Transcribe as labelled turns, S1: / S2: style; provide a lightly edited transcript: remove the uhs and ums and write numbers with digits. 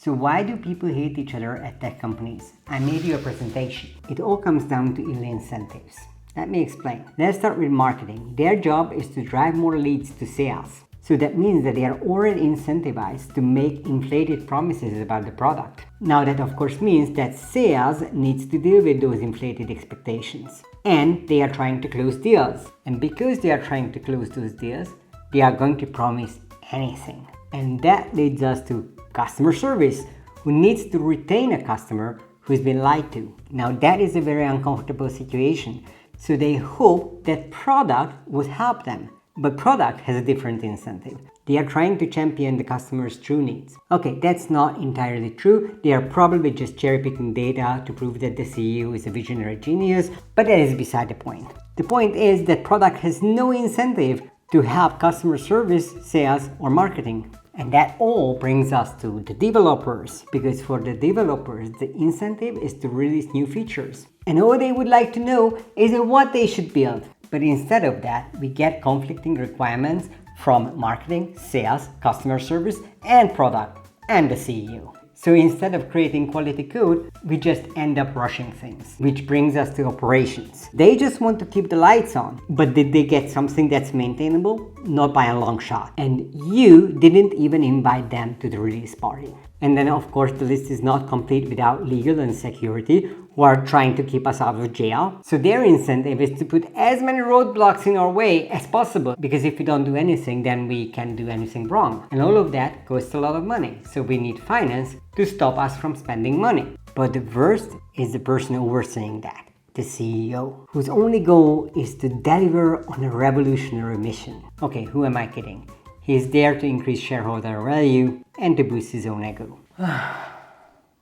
S1: So why do people hate each other at tech companies? I made you a presentation. It all comes down to incentives. Let me explain. Let's start with marketing. Their job is to drive more leads to sales. So that means that they are already incentivized to make inflated promises about the product. Now that of course means that sales needs to deal with those inflated expectations. And they are trying to close deals. And because they are trying to close those deals, they are going to promise anything. And that leads us to customer service, who needs to retain a customer who's been lied to. Now that is a very uncomfortable situation. So they hope that product would help them. But product has a different incentive. They are trying to champion the customer's true needs. Okay, that's not entirely true. They are probably just cherry-picking data to prove that the CEO is a visionary genius, but that is beside the point. The point is that product has no incentive to help customer service, sales, or marketing. And that all brings us to the developers, because for the developers, the incentive is to release new features. And all they would like to know is what they should build. But instead of that, we get conflicting requirements from marketing, sales, customer service, and product, and the CEO. So instead of creating quality code, we just end up rushing things, which brings us to operations. They just want to keep the lights on, but did they get something that's maintainable? Not by a long shot. And you didn't even invite them to the release party. And then of course the list is not complete without legal and security, who are trying to keep us out of jail. So their incentive is to put as many roadblocks in our way as possible, because if we don't do anything, then we can't do anything wrong. And all of that costs a lot of money. So we need finance to stop us from spending money. But the worst is the person overseeing that, the CEO, whose only goal is to deliver on a revolutionary mission. Okay, who am I kidding? He is there to increase shareholder value and to boost his own ego.